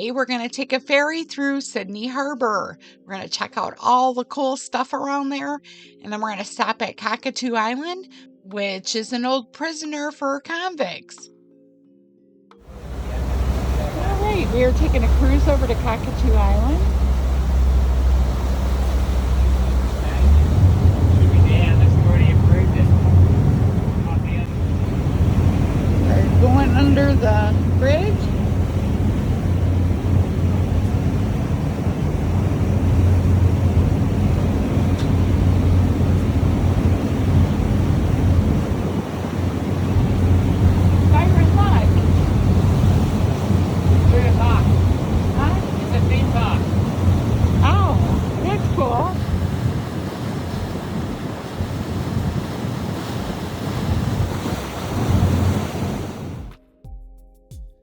Today we're going to take a ferry through Sydney Harbour. We're going to check out all the cool stuff around there, and then we're going to stop at Cockatoo Island, which is an old prisoner for convicts. All right, we are taking a cruise over to Cockatoo Island. We're going under the bridge.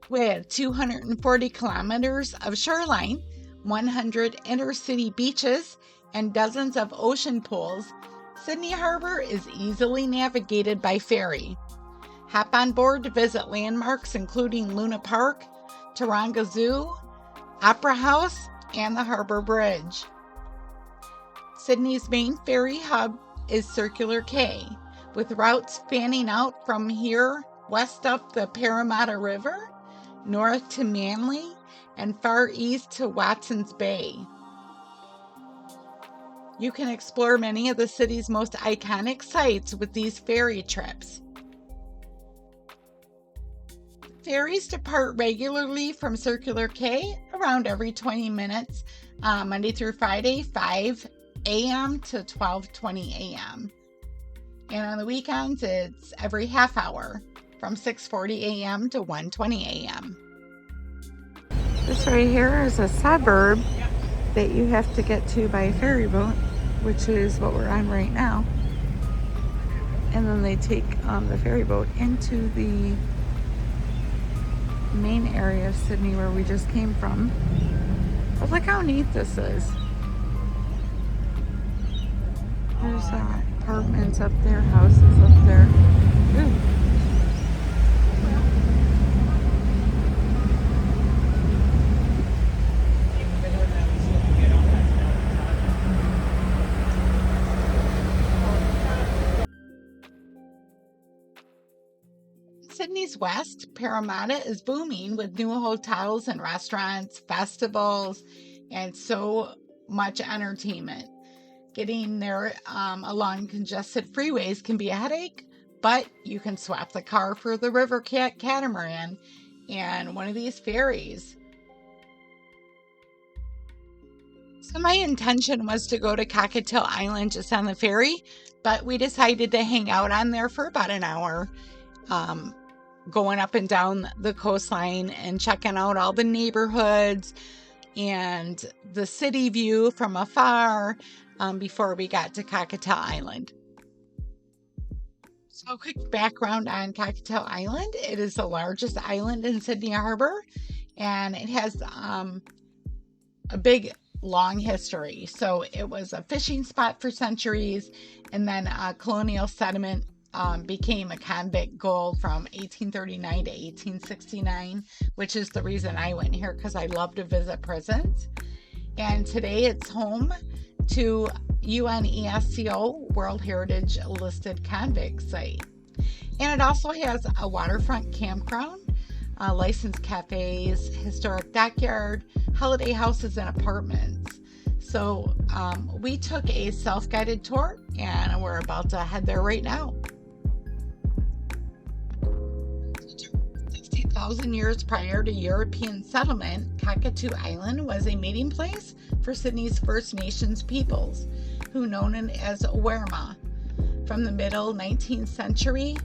With 240 kilometers of shoreline, 100 inner-city beaches, and dozens of ocean pools, Sydney Harbour is easily navigated by ferry. Hop on board to visit landmarks including Luna Park, Taronga Zoo, Opera House, and the Harbour Bridge. Sydney's main ferry hub is Circular Quay, with routes spanning out from here west up the Parramatta River, north to Manly, and far east to Watson's Bay. You can explore many of the city's most iconic sites with these ferry trips. Ferries depart regularly from Circular Quay around every 20 minutes, Monday through Friday, 5 a.m. to 12:20 a.m. And on the weekends, it's every half hour, from 6:40 a.m. to 1:20 a.m. This right here is a suburb that you have to get to by ferry boat, which is what we're on right now. And then they take the ferry boat into the main area of Sydney where we just came from. But look how neat this is. There's apartments up there, houses up there. Ooh. Sydney's west, Parramatta, is booming with new hotels and restaurants, festivals, and so much entertainment. Getting there along congested freeways can be a headache, but you can swap the car for the river catamaran and one of these ferries. So my intention was to go to Cockatoo Island just on the ferry, but we decided to hang out on there for about an hour, going up and down the coastline and checking out all the neighborhoods and the city view from afar before we got to Cockatoo Island. So a quick background on Cockatoo Island. It is the largest island in Sydney Harbour, and it has a big long history. So it was a fishing spot for centuries, and then colonial settlement became a convict goal from 1839 to 1869, which is the reason I went here, because I love to visit prisons. And today it's home to UNESCO World Heritage listed convict site. And it also has a waterfront campground, licensed cafes, historic dockyard, holiday houses, and apartments. So we took a self-guided tour, and we're about to head there right now. 60,000 years prior to European settlement, Cockatoo Island was a meeting place for Sydney's First Nations peoples, who known as Werma. From the middle 19th century,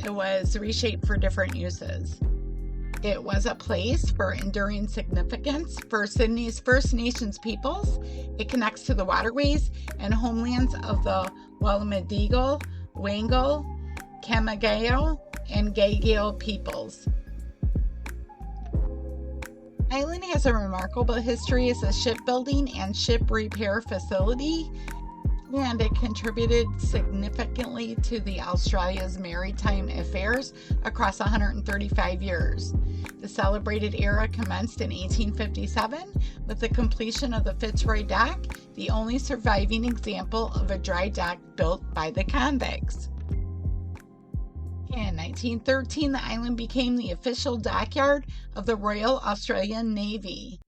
it was reshaped for different uses. It was a place for enduring significance for Sydney's First Nations peoples. It connects to the waterways and homelands of the Wallumedegal, Wangal, Kamagayo, and Gaygal peoples. Island has a remarkable history as a shipbuilding and ship repair facility. and it contributed significantly to the Australia's maritime affairs across 135 years. The celebrated era commenced in 1857 with the completion of the Fitzroy Dock, the only surviving example of a dry dock built by the convicts. In 1913, the island became the official dockyard of the Royal Australian Navy.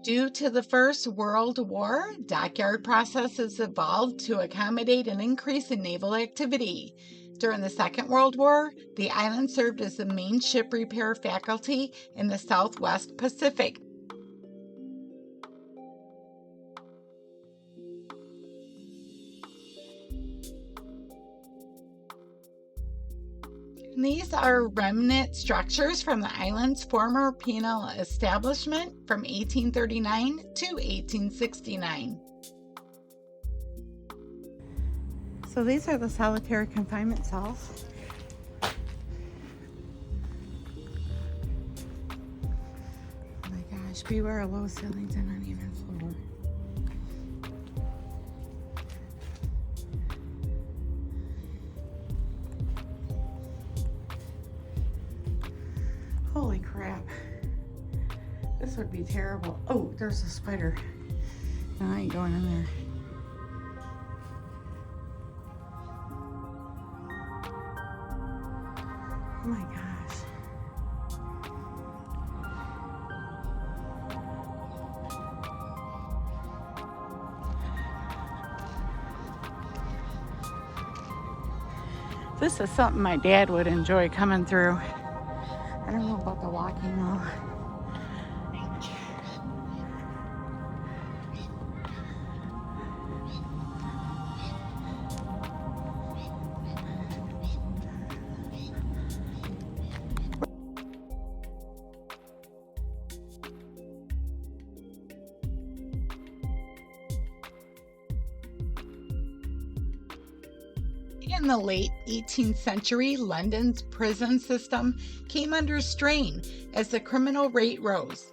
Due to the First World War, dockyard processes evolved to accommodate an increase in naval activity. During the Second World War, the island served as the main ship repair facility in the Southwest Pacific. These are remnant structures from the island's former penal establishment from 1839 to 1869. So these are the solitary confinement cells. Oh my gosh, beware of low ceilings and uneven floor. Holy crap. This would be terrible. Oh, there's a spider. No, I ain't going in there. Oh my gosh. This is something my dad would enjoy coming through. I don't know about the walking though. In the late 18th century, London's prison system came under strain as the criminal rate rose.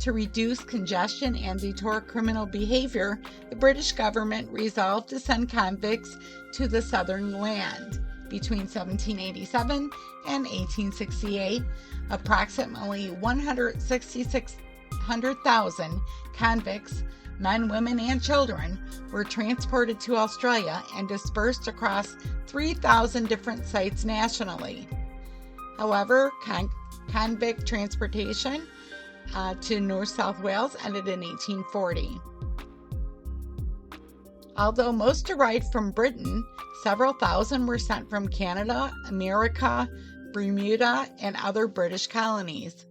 To reduce congestion and deter criminal behavior, the British government resolved to send convicts to the southern land. Between 1787 and 1868, approximately 166,000 convicts, men, women, and children, were transported to Australia and dispersed across 3,000 different sites nationally. However, convict transportation to North South Wales ended in 1840. Although most arrived from Britain, several thousand were sent from Canada, America, Bermuda, and other British colonies.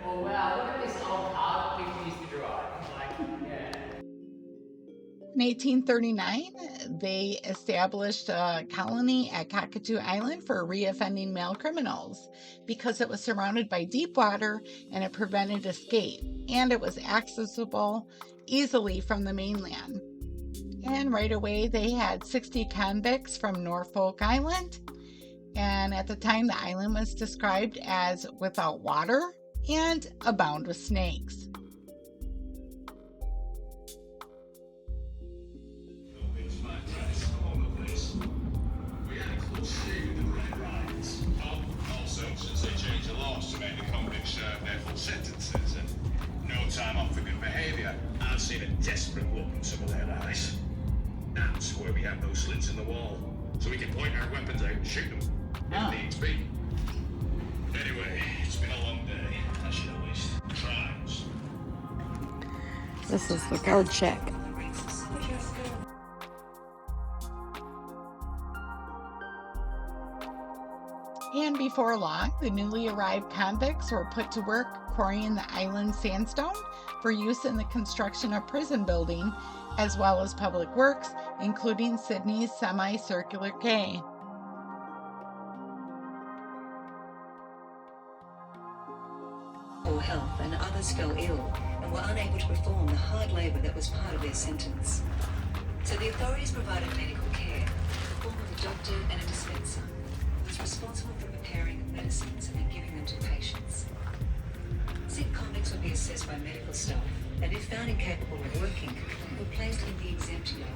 Oh wow, look at this old car that people used to drive. In 1839, they established a colony at Cockatoo Island for reoffending male criminals because it was surrounded by deep water and it prevented escape, and it was accessible easily from the mainland. And right away, they had 60 convicts from Norfolk Island, and at the time, the island was described as without water and abound with snakes. Sentences and no time off for good behaviour. I've seen a desperate look in some of their eyes. That's where we have those slits in the wall, so we can point our weapons out and shoot them if needs be. Anyway, it's been a long day, I should at least try. This is the guard shack. And before long, the newly arrived convicts were put to work quarrying the island sandstone for use in the construction of prison building, as well as public works, including Sydney's semicircular quay. Or health, and others fell ill and were unable to perform the hard labour that was part of their sentence. So the authorities provided medical care in the form of a doctor and a dispenser who was responsible for preparing the medicines and then giving them to patients. Sick convicts would be assessed by medical staff and, if found incapable of working, were placed in the exempt yard.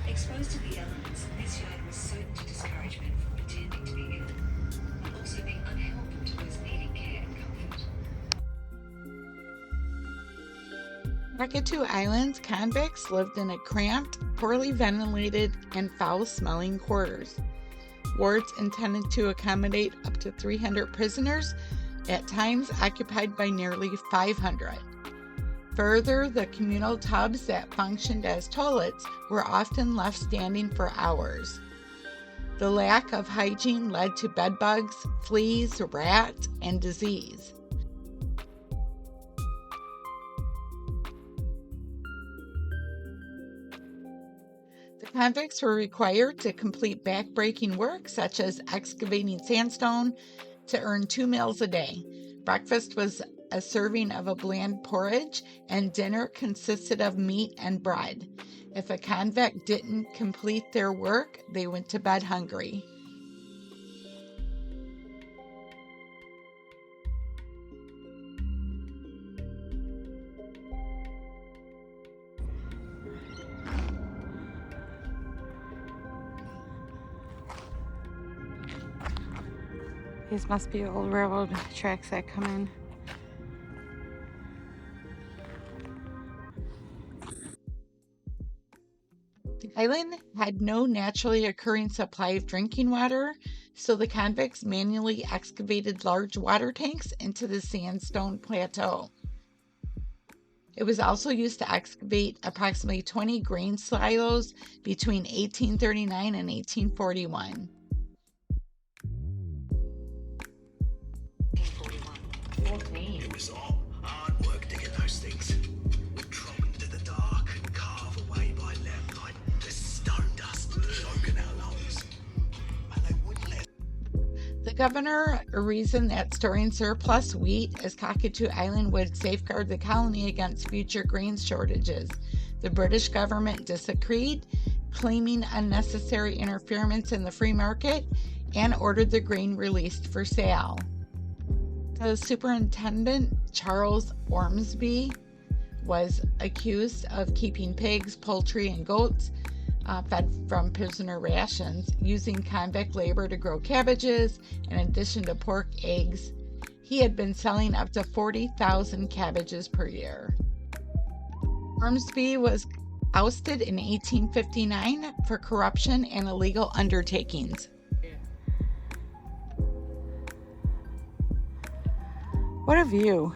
Exposed to the elements, this yard was certain to discourage men from pretending to be ill and also being unhelpful to those needing care and comfort. Cockatoo Island's convicts lived in a cramped, poorly ventilated, and foul-smelling quarters. Wards intended to accommodate up to 300 prisoners, at times occupied by nearly 500. Further, the communal tubs that functioned as toilets were often left standing for hours. The lack of hygiene led to bedbugs, fleas, rats, and disease. The convicts were required to complete back-breaking work such as excavating sandstone to earn 2 meals a day. Breakfast was a serving of a bland porridge, and dinner consisted of meat and bread. If a convict didn't complete their work, they went to bed hungry. These must be old railroad tracks that come in. The island had no naturally occurring supply of drinking water, so the convicts manually excavated large water tanks into the sandstone plateau. It was also used to excavate approximately 20 grain silos between 1839 and 1841. It was hard work digging those things. We'd drop into the dark and carve away by lamplight. The stone dust choking our lungs. And they wouldn't let. The governor reasoned that storing surplus wheat as Cockatoo Island would safeguard the colony against future grain shortages. The British government disagreed, claiming unnecessary interference in the free market, and ordered the grain released for sale. The superintendent, Charles Ormsby, was accused of keeping pigs, poultry, and goats fed from prisoner rations, using convict labor to grow cabbages, in addition to pork, eggs. He had been selling up to 40,000 cabbages per year. Ormsby was ousted in 1859 for corruption and illegal undertakings. What a view.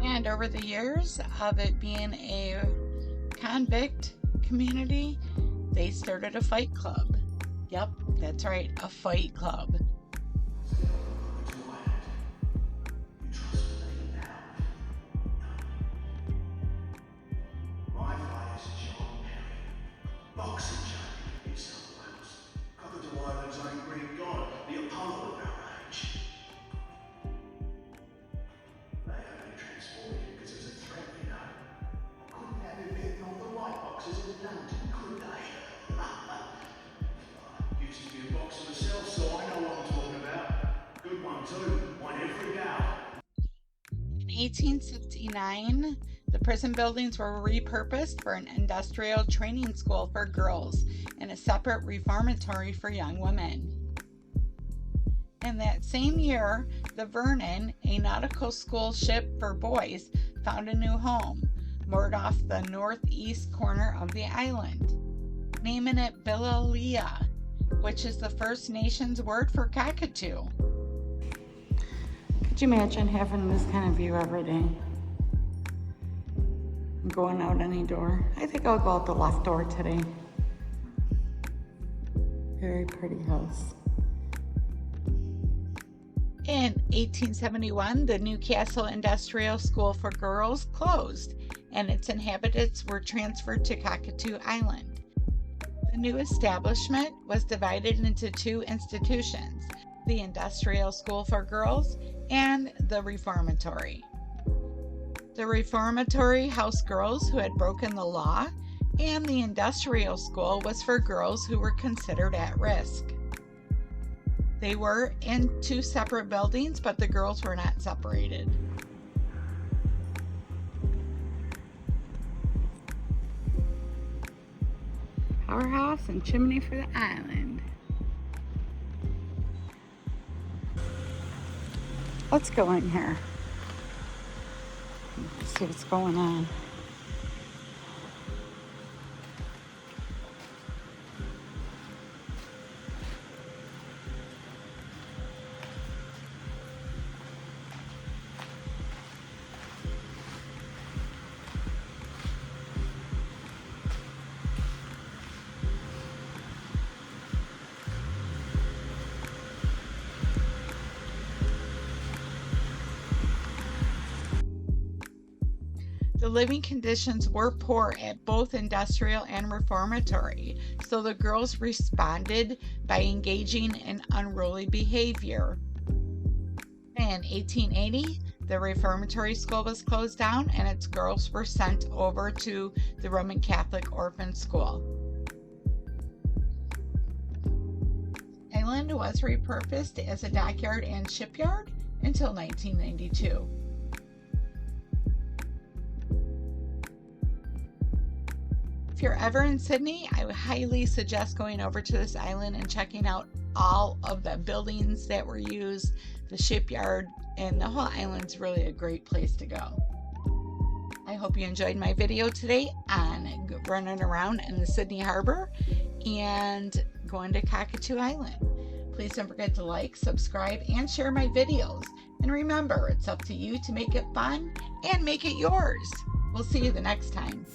And over the years of it being a convict community, they started a fight club. Yep, that's right, a fight club. My father's John Perry, boxing champion in New South Wales. Cockatoo Island's own Greek god, the Apollo of our age. They only transported him because it was a threat, you know. Couldn't have him betting on the white boxes in London, could they? Used to be a boxer myself, so I know what I'm talking about. Good one too, won every bout. In 1869, the prison buildings were repurposed for an industrial training school for girls and a separate reformatory for young women. In that same year, the Vernon, a nautical school ship for boys, found a new home, moored off the northeast corner of the island, naming it Bilalea, which is the First Nations word for cockatoo. Could you imagine having this kind of view every day? Going out any door. I think I'll go out the left door today. Very pretty house. In 1871, the Newcastle Industrial School for Girls closed, and its inhabitants were transferred to Cockatoo Island. The new establishment was divided into two institutions, the Industrial School for Girls and the Reformatory. The Reformatory housed girls who had broken the law, and the Industrial School was for girls who were considered at risk. They were in two separate buildings, but the girls were not separated. Powerhouse and chimney for the island. Let's go in here. See what's going on. The living conditions were poor at both industrial and reformatory, so the girls responded by engaging in unruly behavior. In 1880, the reformatory school was closed down and its girls were sent over to the Roman Catholic orphan school. Island was repurposed as a dockyard and shipyard until 1992. If you're ever in Sydney, I would highly suggest going over to this island and checking out all of the buildings that were used, the shipyard, and the whole island's really a great place to go. I hope you enjoyed my video today on running around in the Sydney Harbour and going to Cockatoo Island. Please don't forget to like, subscribe, and share my videos. And remember, it's up to you to make it fun and make it yours. We'll see you the next time.